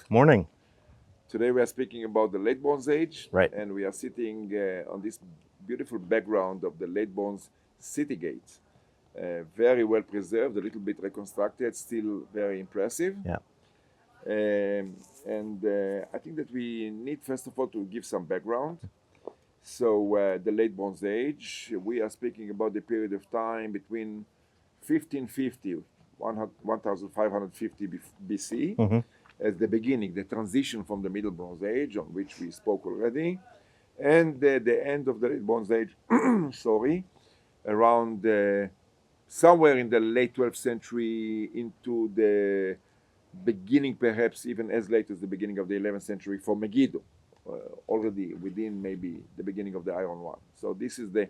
Morning. Today we are speaking about the Late Bronze Age. Right. And we are sitting on this beautiful background of the Late Bronze city gate. Very well preserved, a little bit reconstructed, still very impressive. Yeah. I think that we need, first of all, to give some background. So the Late Bronze Age, we are speaking about the period of time between 1550, 1550 BC, as the beginning, the transition from the Middle Bronze Age, on which we spoke already, and the end of the Late Bronze Age, around somewhere in the late 12th century into the beginning, perhaps even as late as the beginning of the 11th century for Megiddo, already within maybe the beginning of the Iron One. So this is the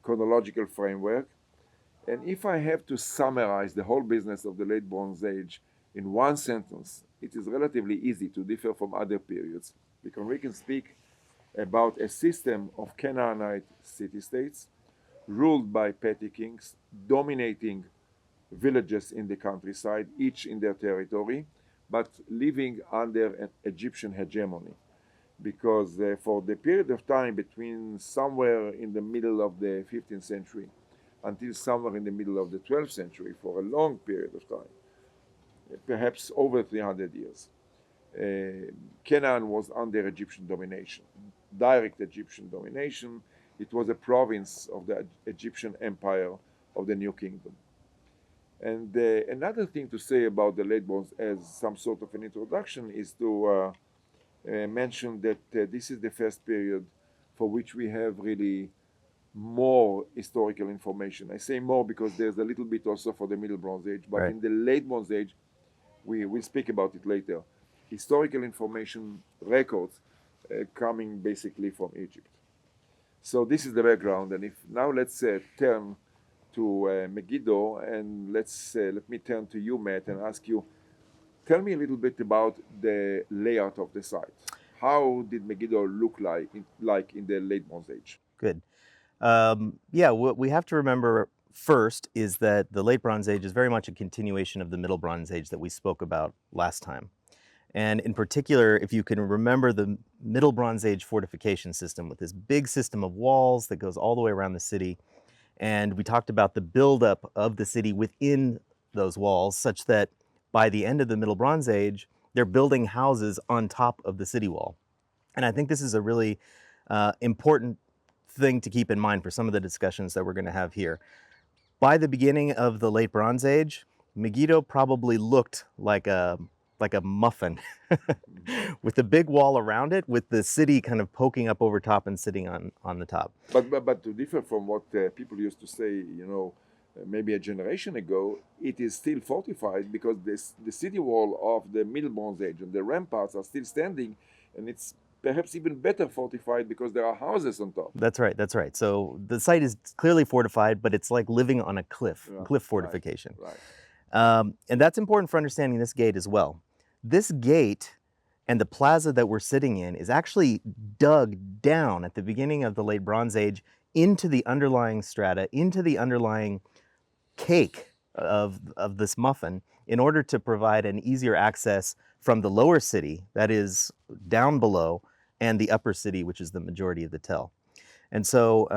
chronological framework. And if I have to summarize the whole business of the Late Bronze Age in one sentence, it is relatively easy to differ from other periods, because we can speak about a system of Canaanite city-states ruled by petty kings, dominating villages in the countryside, each in their territory, but living under an Egyptian hegemony. Because for the period of time between somewhere in the middle of the 15th century until somewhere in the middle of the 12th century, for a long period of time, perhaps over 300 years, Canaan was under Egyptian domination, direct Egyptian domination. It was a province of the Egyptian empire of the New Kingdom. And another thing to say about the Late Bronze as some sort of an introduction is to mention that this is the first period for which we have really more historical information. I say more because there's a little bit also for the Middle Bronze Age, but Right. in the Late Bronze Age, we'll speak about it later, historical information records coming basically from Egypt. So this is the background, and if now let's turn to Megiddo, and let me turn to you, Matt, and ask you, tell me a little bit about the layout of the site. How did Megiddo look like in the Late Bronze Age? Good. What we have to remember first is that the Late Bronze Age is very much a continuation of the Middle Bronze Age that we spoke about last time. And in particular, if you can remember the Middle Bronze Age fortification system with this big system of walls that goes all the way around the city. And we talked about the buildup of the city within those walls, such that by the end of the Middle Bronze Age, they're building houses on top of the city wall. And I think this is a really important thing to keep in mind for some of the discussions that we're going to have here. By the beginning of the Late Bronze Age, Megiddo probably looked like a muffin with a big wall around it, with the city kind of poking up over top and sitting on the top. But to differ from what people used to say, maybe a generation ago, it is still fortified because the city wall of the Middle Bronze Age and the ramparts are still standing, and it's perhaps even better fortified because there are houses on top. That's right, that's right. So the site is clearly fortified, but it's like living on a cliff, Yeah, cliff fortification. Right. And that's important for understanding this gate as well. This gate and the plaza that we're sitting in is actually dug down at the beginning of the Late Bronze Age into the underlying strata, into the underlying cake of this muffin, in order to provide an easier access from the lower city, that is down below, and the upper city, which is the majority of the tell. And so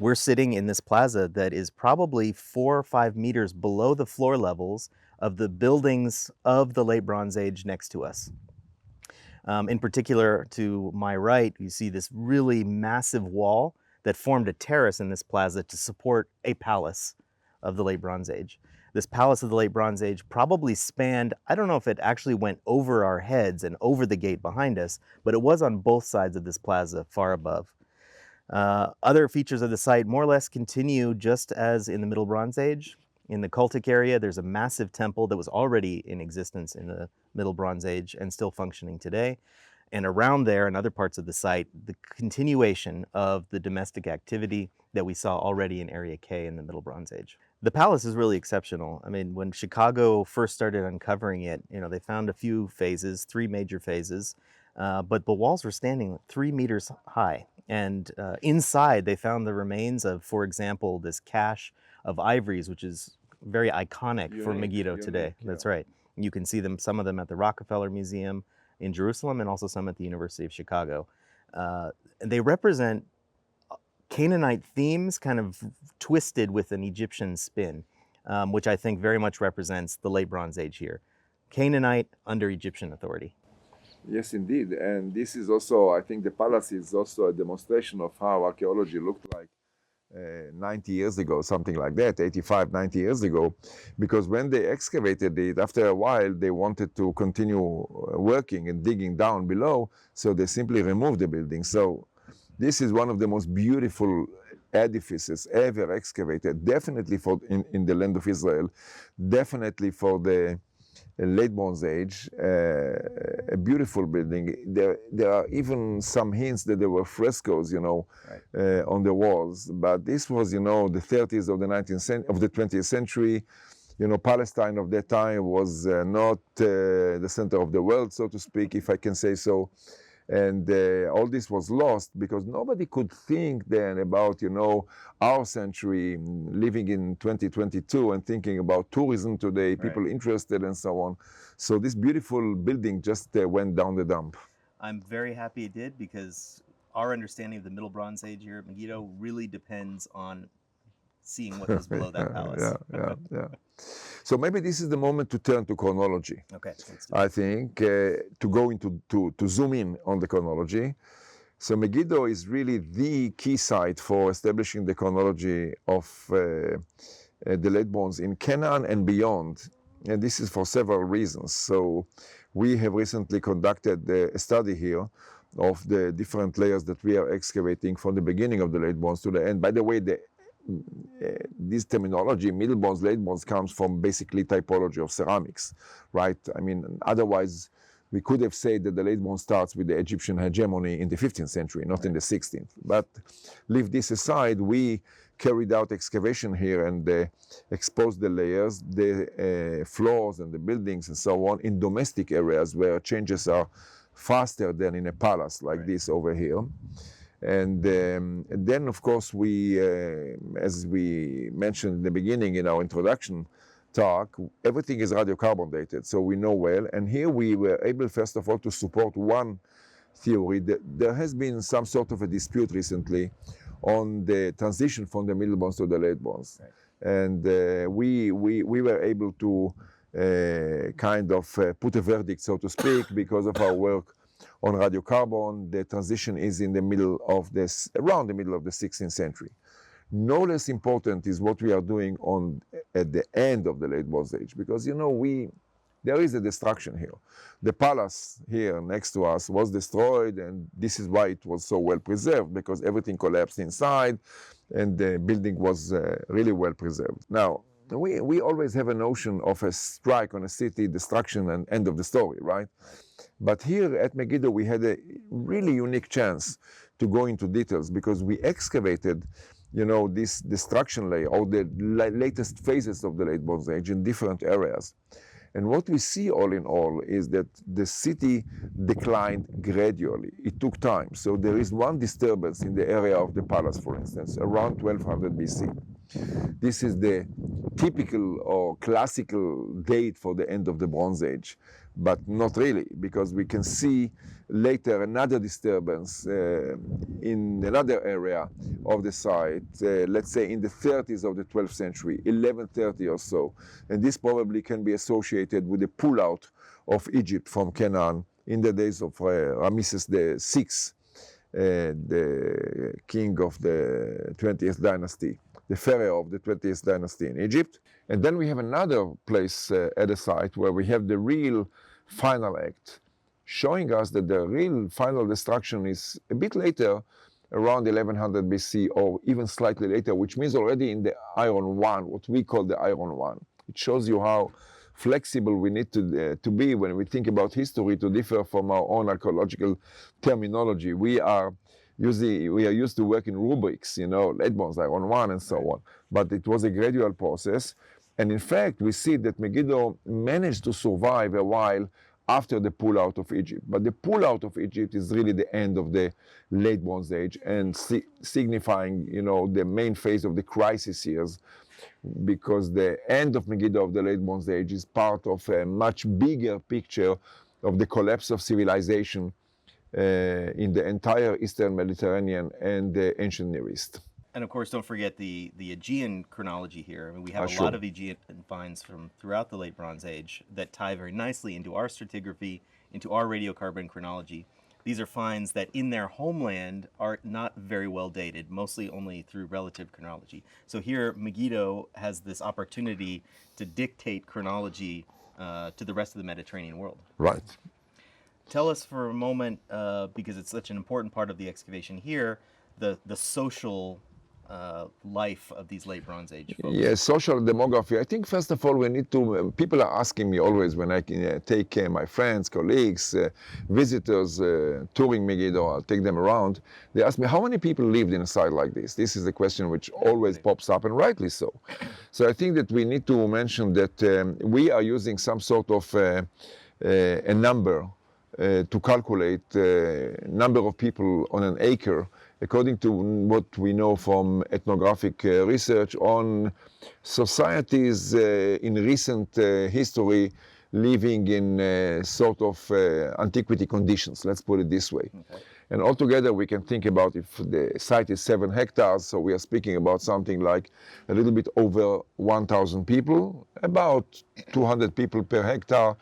we're sitting in this plaza that is probably 4 or 5 meters below the floor levels of the buildings of the Late Bronze Age next to us. In particular, to my right, you see this really massive wall that formed a terrace in this plaza to support a palace of the Late Bronze Age. This palace of the Late Bronze Age probably spanned, I don't know if it actually went over our heads and over the gate behind us, but it was on both sides of this plaza, far above. Other features of the site more or less continue just as in the Middle Bronze Age. In the cultic area, there's a massive temple that was already in existence in the Middle Bronze Age and still functioning today. And around there and other parts of the site, the continuation of the domestic activity that we saw already in Area K in the Middle Bronze Age. The palace is really exceptional. I mean, when Chicago first started uncovering it, they found a few phases, 3 major phases, but the walls were standing 3 meters high. And inside, they found the remains of, for example, this cache of Ivories, which is very iconic for Megiddo today. Yeah. That's right. You can see them, some of them at the Rockefeller Museum in Jerusalem and also some at the University of Chicago. And they represent Canaanite themes kind of twisted with an Egyptian spin, which I think very much represents the late Bronze Age here. Canaanite under Egyptian authority. Yes, indeed. And this is also, I think the palace is also a demonstration of how archaeology looked like 90 years ago, something like that, 85, 90 years ago, because when they excavated it, after a while, they wanted to continue working and digging down below, so they simply removed the building. So this is one of the most beautiful edifices ever excavated, definitely for in the land of Israel, definitely for the late Bronze Age, a beautiful building. There are even some hints that there were frescoes, you know, right, on the walls. But this was, you know, the 30s of the 20th century. You know, Palestine of that time was not the center of the world, so to speak, if I can say so. And all this was lost because nobody could think then about, you know, our century, living in 2022 and thinking about tourism today, people right, interested and so on. So this beautiful building just went down the dump. I'm very happy it did, because our understanding of the Middle Bronze Age here at Megiddo really depends on seeing what was below that palace. Yeah. So maybe this is the moment to turn to chronology. Okay. I think to go into to zoom in on the chronology. So Megiddo is really the key site for establishing the chronology of the late Bronze in Canaan and beyond. And this is for several reasons. So we have recently conducted a study here of the different layers that we are excavating from the beginning of the late Bronze to the end. By the way, this terminology, middle bronze, late bronze, comes from basically typology of ceramics, right? I mean, otherwise, we could have said that the late bronze starts with the Egyptian hegemony in the 15th century, not in the 16th. But leave this aside, we carried out excavation here and exposed the layers, the floors and the buildings and so on in domestic areas where changes are faster than in a palace like right, this over here. And then, of course, we, as we mentioned in the beginning in our introduction talk, everything is radiocarbon dated, so we know well. And here we were able, first of all, to support one theory. That there has been some sort of a dispute recently on the transition from the Middle Bronze to the Late Bronze. Right. And we were able to kind of put a verdict, so to speak, because of our work on radiocarbon. The transition is in the middle of this, around the middle of the 16th century. No less important is what we are doing at the end of the late Bronze Age, because, you know, there is a destruction here. The palace here next to us was destroyed, and this is why it was so well preserved, because everything collapsed inside and the building was really well preserved. Now, we always have a notion of a strike on a city, destruction, and end of the story, right? But here at Megiddo, we had a really unique chance to go into details, because we excavated, you know, this destruction layer, or the latest phases of the late Bronze Age in different areas. And what we see all in all is that the city declined gradually. It took time. So there is one disturbance in the area of the palace, for instance, around 1200 BC. This is the typical or classical date for the end of the Bronze Age, but not really, because we can see later another disturbance in another area of the site, let's say in the 30s of the 12th century, 1130 or so. And this probably can be associated with the pullout of Egypt from Canaan in the days of Ramesses VI, the king of the 20th dynasty, the pharaoh of the 20th dynasty in Egypt. And then we have another place at the site where we have the real final act, showing us that the real final destruction is a bit later, around 1100 BC, or even slightly later, which means already in the Iron One, what we call the Iron One. It shows you how flexible we need to be when we think about history, to differ from our own archaeological terminology. We are used to work in rubrics, you know, late bronze, Iron One, and so on. But it was a gradual process. And in fact, we see that Megiddo managed to survive a while after the pullout of Egypt. But the pullout of Egypt is really the end of the late Bronze Age, and signifying, you know, the main phase of the crisis years because the end of Megiddo of the Late Bronze Age is part of a much bigger picture of the collapse of civilization in the entire Eastern Mediterranean and the ancient Near East. And of course, don't forget the Aegean chronology here. I mean, we have a Sure. lot of Aegean finds from throughout the Late Bronze Age that tie very nicely into our stratigraphy, into our radiocarbon chronology. These are finds that in their homeland are not very well dated, mostly only through relative chronology. So here, Megiddo has this opportunity to dictate chronology to the rest of the Mediterranean world. Right. Tell us for a moment, because it's such an important part of the excavation here, the social life of these late Bronze Age folks. Yes, social demography. I think first of all we need to, people are asking me always when I take my friends, colleagues, visitors touring Megiddo, I'll take them around, they ask me how many people lived in a site like this? This is the question which always pops up, and rightly so. So I think that we need to mention that we are using some sort of a number to calculate number of people on an acre according to what we know from ethnographic research on societies in recent history living in sort of antiquity conditions, let's put it this way. Okay. And altogether we can think about if the site is 7 hectares, so we are speaking about something like a little bit over 1,000 people, about 200 people per hectare,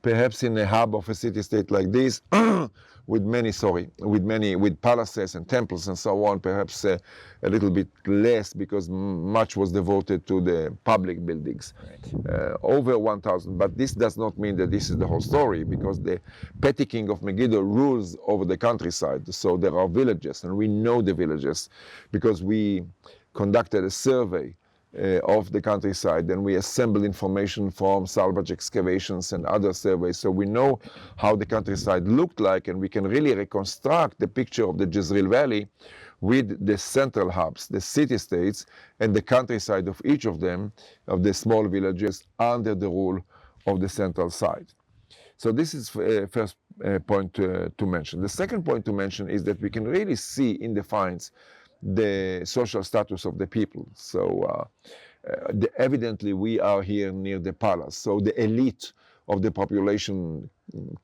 perhaps in a hub of a city-state like this, with palaces and temples and so on, perhaps a little bit less because much was devoted to the public buildings. Right. Over 1,000, but this does not mean that this is the whole story, because the petty king of Megiddo rules over the countryside. So there are villages, and we know the villages because we conducted a survey of the countryside, and we assemble information from salvage excavations and other surveys, so we know how the countryside looked like, and we can really reconstruct the picture of the Jezreel Valley with the central hubs, the city-states, and the countryside of each of them, of the small villages, under the rule of the central site. So this is first point to mention. The second point to mention is that we can really see in the finds the social status of the people. So evidently we are here near the palace. So the elite of the population,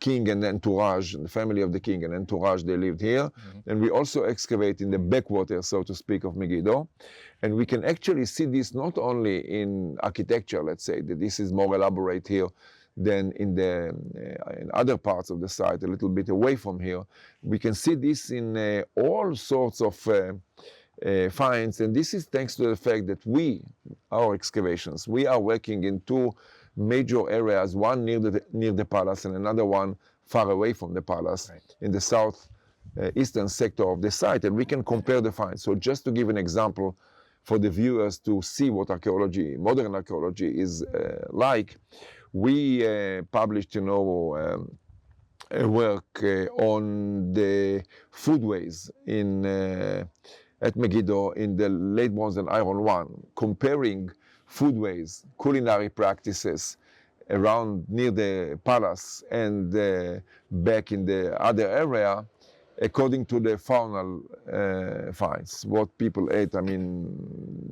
king and entourage, the family of the king and entourage, they lived here. Mm-hmm. And we also excavate in the backwater, so to speak, of Megiddo. And we can actually see this not only in architecture, let's say, that this is more elaborate here than in other parts of the site, a little bit away from here. We can see this in all sorts of finds, and this is thanks to the fact that our excavations, we are working in two major areas, one near the palace and another one far away from the palace, right, in the south eastern sector of the site, and we can compare the finds. So just to give an example for the viewers to see what archaeology, modern archaeology is like, we published, a work on the foodways at Megiddo in the Late Bronze and Iron One, comparing foodways, culinary practices around near the palace and back in the other area, according to the faunal finds, what people ate, I mean,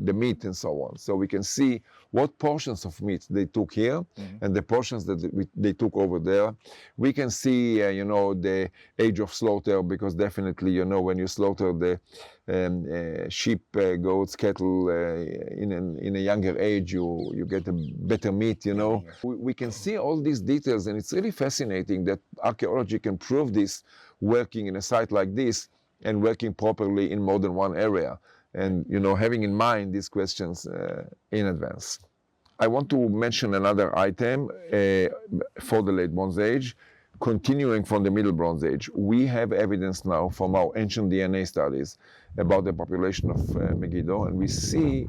the meat and so on. So we can see what portions of meat they took here, mm-hmm, and the portions that they took over there. We can see, the age of slaughter, because definitely, when you slaughter the sheep, goats, cattle in a younger age, you get a better meat, We can see all these details, and it's really fascinating that archaeology can prove this working in a site like this and working properly in more than one area, and having in mind these questions in advance. I want to mention another item for the Late Bronze Age. Continuing from the Middle Bronze Age, we have evidence now from our ancient DNA studies about the population of Megiddo, and we see,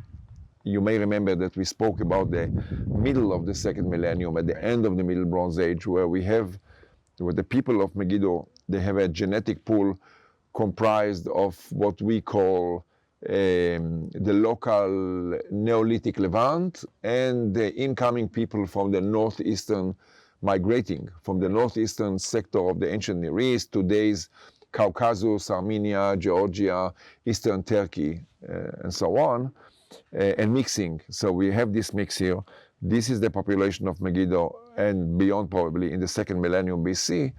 you may remember that we spoke about the middle of the second millennium, at the end of the Middle Bronze Age, where the people of Megiddo, they have a genetic pool comprised of what we call the local Neolithic Levant and the incoming people from the northeastern, migrating from the northeastern sector of the ancient Near East, today's Caucasus, Armenia, Georgia, Eastern Turkey, and so on. and mixing. So we have this mix here. This is the population of Megiddo and beyond, probably in the second millennium BC,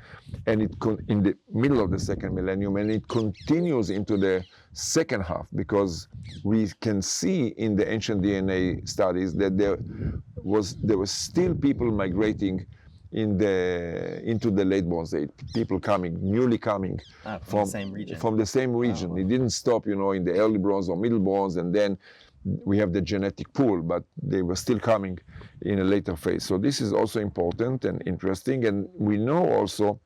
and in the middle of the second millennium, and it continues into the second half, because we can see in the ancient DNA studies that there were still people migrating into the late Bronze Age, people newly coming from the same region. From the same region. Oh. It didn't stop, in the early Bronze or Middle Bronze, and then we have the genetic pool, but they were still coming in a later phase. So this is also important and interesting, and we know also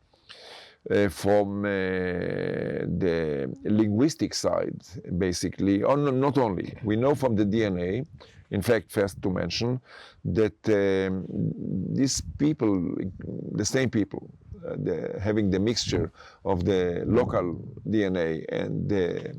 from the linguistic side, basically, or not only, we know from the DNA, in fact, first to mention, that these people, the same people, having the mixture of the local DNA and the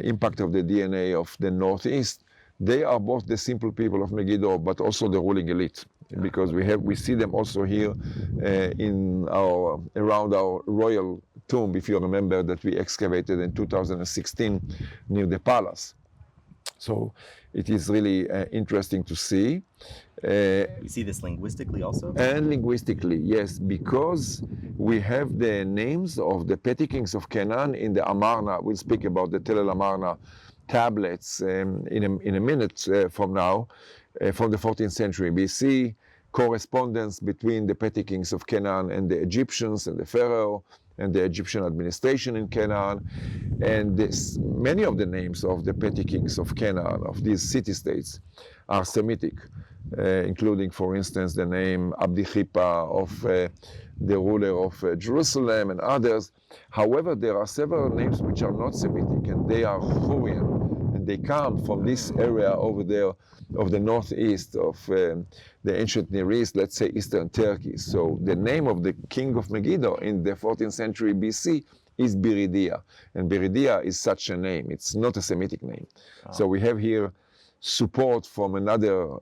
impact of the DNA of the Northeast, they are both the simple people of Megiddo, but also the ruling elite, because we see them also here around our royal tomb, if you remember, that we excavated in 2016 near the palace. So it is really interesting to see. We see this linguistically also? And linguistically, yes, because we have the names of the petty kings of Canaan in the Amarna. We'll speak about the Tel Amarna tablets in a minute from now, from the 14th century BC, correspondence between the petty kings of Canaan and the Egyptians and the Pharaoh and the Egyptian administration in Canaan. And many of the names of the petty kings of Canaan, of these city-states, are Semitic, including, for instance, the name Abdi-Chippa of the ruler of Jerusalem and others. However, there are several names which are not Semitic, and they are Hurrian, and they come from this area over there of the northeast of the ancient Near East, let's say Eastern Turkey. So the name of the king of Megiddo in the 14th century BC is Biridia, and Biridia is such a name. It's not a Semitic name. Oh. So we have here support from another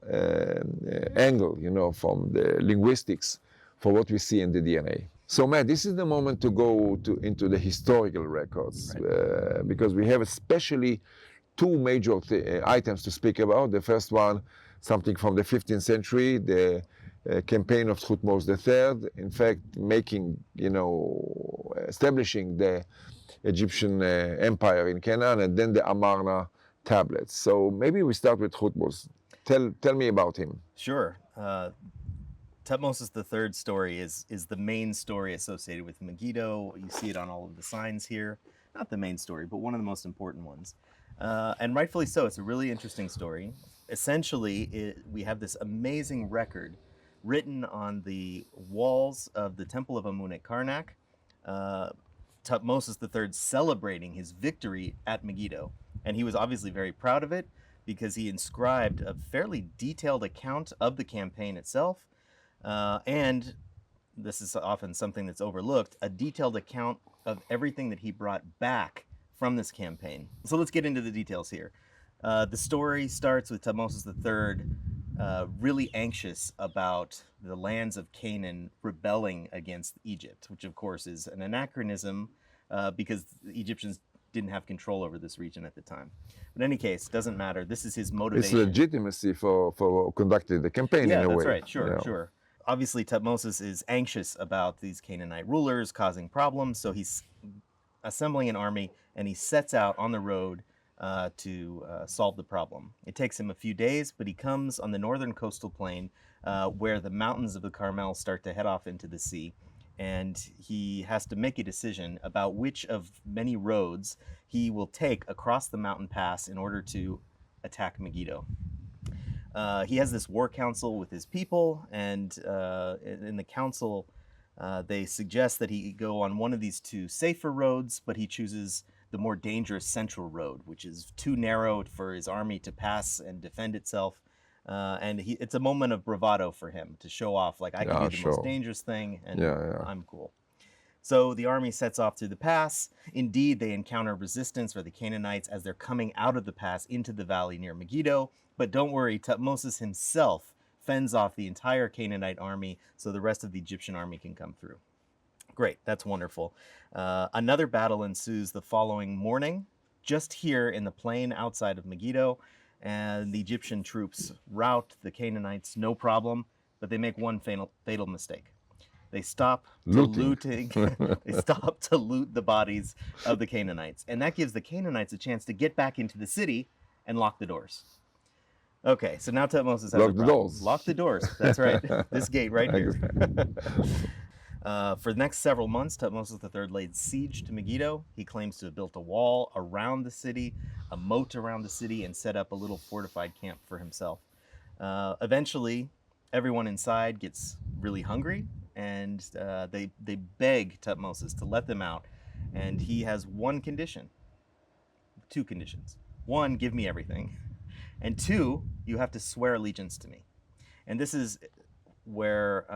angle, from the linguistics, for what we see in the DNA. So, Matt, this is the moment to go into the historical records, right. Because we have especially two major items to speak about. The first one, something from the 15th century, the campaign of Tuthmosis III, in fact, establishing the Egyptian empire in Canaan, and then the Amarna tablets. So maybe we start with Tuthmosis. Tell me about him. Sure. Tuthmosis III's story is the main story associated with Megiddo. You see it on all of the signs here. Not the main story, but one of the most important ones. And rightfully so. It's a really interesting story. Essentially, we have this amazing record written on the walls of the Temple of Amun at Karnak. Tuthmosis III celebrating his victory at Megiddo. And he was obviously very proud of it because he inscribed a fairly detailed account of the campaign itself. And this is often something that's overlooked, a detailed account of everything that he brought back from this campaign. So let's get into the details here. The story starts with Tuthmosis III really anxious about the lands of Canaan rebelling against Egypt, which of course is an anachronism because the Egyptians didn't have control over this region at the time. But in any case, doesn't matter. This is his motivation. It's legitimacy for conducting the campaign in a way. Yeah, that's right. Sure. Obviously, Tuthmosis is anxious about these Canaanite rulers causing problems, so he's assembling an army, and he sets out on the road to solve the problem. It takes him a few days, but he comes on the northern coastal plain where the mountains of the Carmel start to head off into the sea, and he has to make a decision about which of many roads he will take across the mountain pass in order to attack Megiddo. He has this war council with his people, and in the council, they suggest that he go on one of these two safer roads, but he chooses the more dangerous central road, which is too narrow for his army to pass and defend itself. And it's a moment of bravado for him to show off, like, I can do the most dangerous thing, and I'm cool. So the army sets off through the pass. Indeed, they encounter resistance for the Canaanites as they're coming out of the pass into the valley near Megiddo. But don't worry, Tuthmosis himself fends off the entire Canaanite army so the rest of the Egyptian army can come through. Great, that's wonderful. Another battle ensues the following morning, just here in the plain outside of Megiddo. and the Egyptian troops rout the Canaanites, no problem, but they make one fatal mistake. They stop to looting. They stop to loot the bodies of the Canaanites, and that gives the Canaanites a chance to get back into the city and lock the doors. Okay, so now Tuthmosis has Lock a the problem. doors. Lock the doors. That's right. This gate right here. For the next several months, Tuthmosis III laid siege to Megiddo. He claims to have built a wall around the city, a moat around the city, and set up a little fortified camp for himself. Eventually, everyone inside gets really hungry, and they beg Tuthmosis to let them out. And he has one condition, two conditions. One, give me everything. And two, you have to swear allegiance to me. And this is where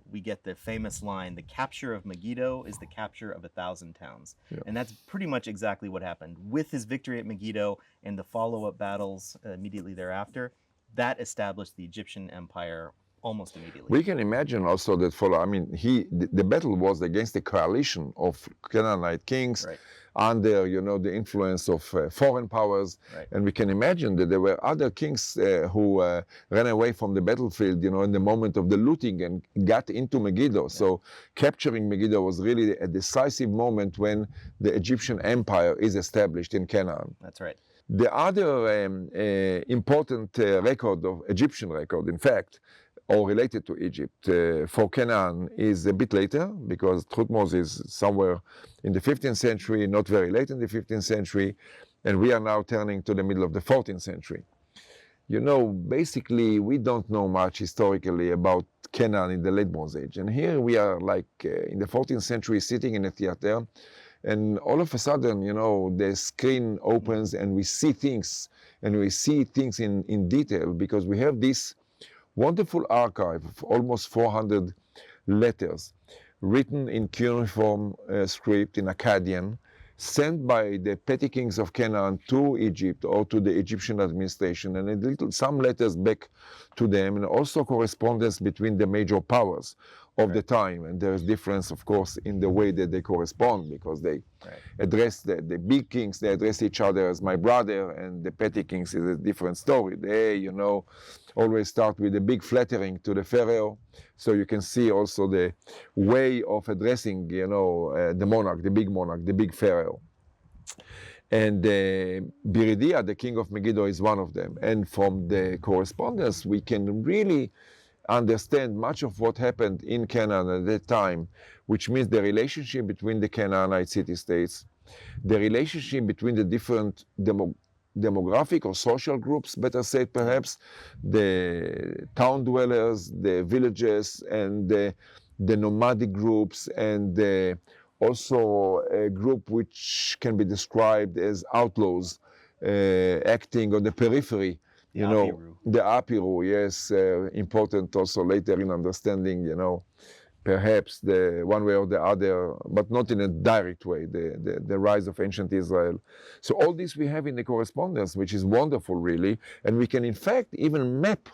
we get the famous line, the capture of Megiddo is the capture of 1,000 towns. Yeah. And that's pretty much exactly what happened. With his victory at Megiddo and the follow-up battles immediately thereafter, that established the Egyptian empire almost immediately. We can imagine also that the battle was against a coalition of Canaanite kings, right, under the influence of foreign powers, right, and we can imagine that there were other kings who ran away from the battlefield in the moment of the looting and got into Megiddo. Yeah. So capturing Megiddo was really a decisive moment when the Egyptian empire is established in Canaan. That's right. The other important Egyptian record, in fact, or related to Egypt for Canaan is a bit later, because Tuthmosis is somewhere in the 15th century, not very late in the 15th century, and we are now turning to the middle of the 14th century. Basically, we don't know much historically about Canaan in the late Bronze Age, and here we are in the 14th century sitting in a theater, and all of a sudden, the screen opens and we see things, in detail, because we have this wonderful archive of almost 400 letters written in cuneiform script in Akkadian, sent by the petty kings of Canaan to Egypt or to the Egyptian administration, and some letters back to them, and also correspondence between the major powers of the time. And there is difference, of course, in the way that they correspond, because they address the big kings, they address each other as my brother, and the petty kings is a different story. They, always start with a big flattering to the pharaoh. So you can see also the way of addressing, the monarch, the big pharaoh. And Biridia, the king of Megiddo, is one of them. And from the correspondence, we can really understand much of what happened in Canaan at that time, which means the relationship between the Canaanite city-states, the relationship between the different demographic or social groups, better said perhaps, the town dwellers, the villages, and the nomadic groups, and also a group which can be described as outlaws acting on the periphery. The Apiru, yes, important also later in understanding, perhaps the one way or the other, but not in a direct way, the rise of ancient Israel. So all this we have in the correspondence, which is wonderful, really, and we can in fact even map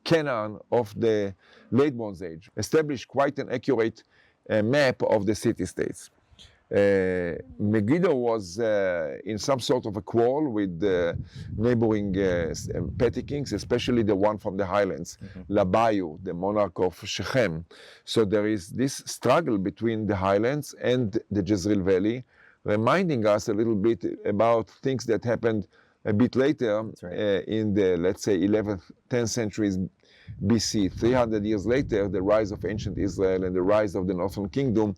Canaan of the late Bronze Age, establish quite an accurate map of the city-states. Megiddo was in some sort of a quarrel with the neighboring petty kings, especially the one from the highlands, Labayu, the monarch of Shechem. So there is this struggle between the highlands and the Jezreel Valley, reminding us a little bit about things that happened a bit later in the, let's say, 11th, 10th centuries BC. 300 years later, the rise of ancient Israel and the rise of the Northern Kingdom,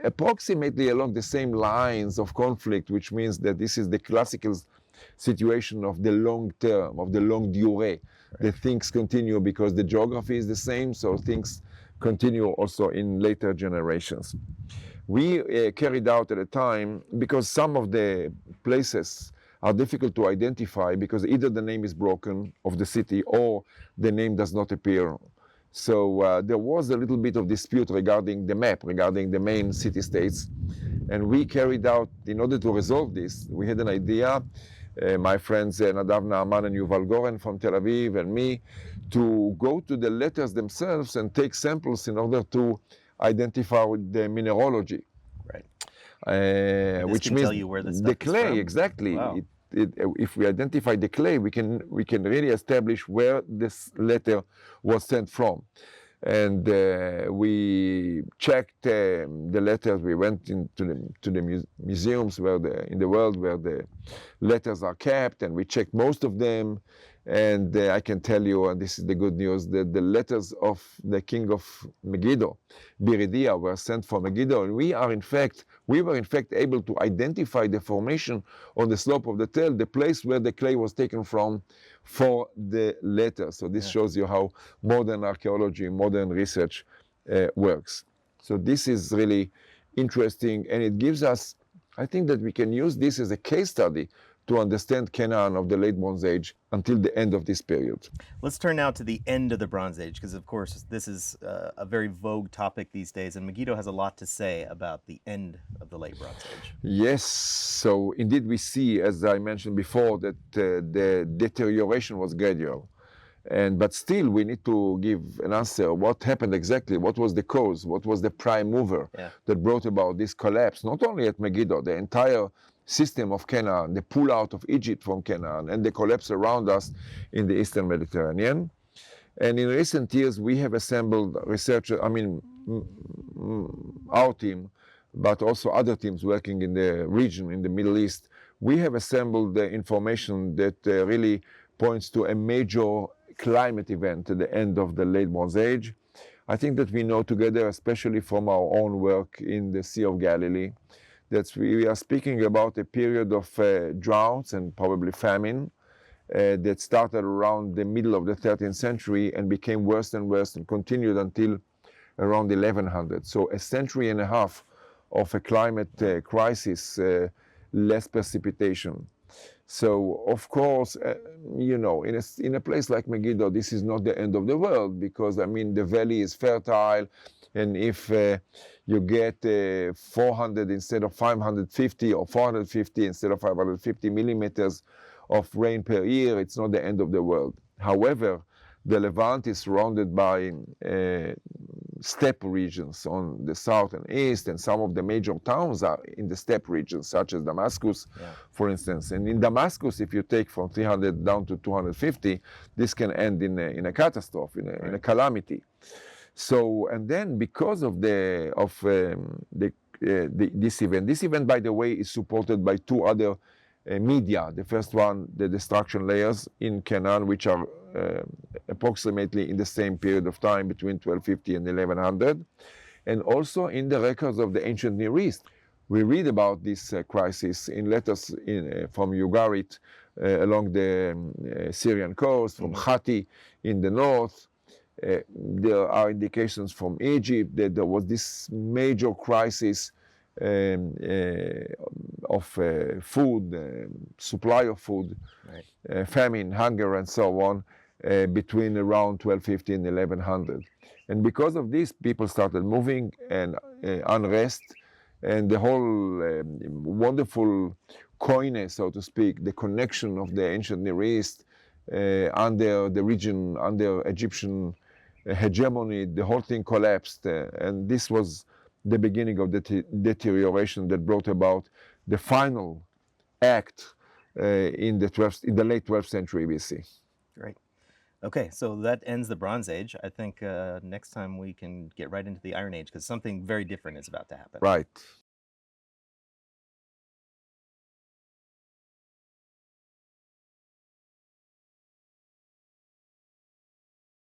approximately along the same lines of conflict, which means that this is the classical situation of the long term, of the longue durée. The things continue because the geography is the same, so things continue also in later generations. We carried out at a time, because some of the places are difficult to identify because either the name is broken of the city or the name does not appear. So there was a little bit of dispute regarding the map, regarding the main city-states. And we carried out, in order to resolve this, we had an idea, my friends Nadav Naaman and Yuval Goren from Tel Aviv and me, to go to the letters themselves and take samples in order to identify the mineralogy. Right. Which means tell you where the clay, from. exactly. Wow. if we identify the clay, we can really establish where this letter was sent from. And we checked the letters. We went into the museums in the world where the letters are kept, and we checked most of them. And I can tell you, and this is the good news, that the letters of the king of Megiddo, Biridia, were sent from Megiddo, and we were in fact able to identify the formation on the slope of the tell, the place where the clay was taken from for the letter. So this shows you how modern archaeology, modern research works. So this is really interesting, and it gives us, I think that we can use this as a case study to understand Canaan of the late Bronze Age until the end of this period. Let's turn now to the end of the Bronze Age, because of course this is a very vogue topic these days, and Megiddo has a lot to say about the end of the late Bronze Age. Yes, so indeed we see, as I mentioned before, that the deterioration was gradual. But still we need to give an answer. What happened exactly? What was the cause? What was the prime mover that brought about this collapse? Not only at Megiddo, the entire system of Canaan, the pull out of Egypt from Canaan, and the collapse around us in the Eastern Mediterranean. And in recent years, we have assembled researchers, our team, but also other teams working in the region, in the Middle East. We have assembled the information that really points to a major climate event at the end of the late Bronze Age. I think that we know together, especially from our own work in the Sea of Galilee, that we are speaking about a period of droughts and probably famine that started around the middle of the 13th century and became worse and worse and continued until around 1100. So a century and a half of a climate crisis, less precipitation. So of course, in a place like Megiddo, this is not the end of the world, because the valley is fertile, and if you get 400 instead of 550 or 450 instead of 550 millimeters of rain per year, it's not the end of the world. However, the Levant is surrounded by steppe regions on the south and east, and some of the major towns are in the steppe regions, such as Damascus, for instance. And in Damascus, if you take from 300 down to 250, this can end in a catastrophe, in a calamity. So, and then because of this event, by the way, is supported by two other media. The first one, the destruction layers in Canaan, which are approximately in the same period of time between 1250 and 1100, and also in the records of the ancient Near East. We read about this crisis in letters from Ugarit along the Syrian coast, from Hatti in the north. There are indications from Egypt that there was this major crisis of food, supply of food, famine, hunger, and so on, between around 1250 and 1100. And because of this, people started moving, and unrest, and the whole wonderful coyness, so to speak, the connection of the ancient Near East under the region, under Egyptian hegemony, the whole thing collapsed, and this was the beginning of the deterioration that brought about the final act in the late 12th century BC. Great. Okay, so that ends the Bronze Age. I think next time we can get right into the Iron Age, because something very different is about to happen. Right.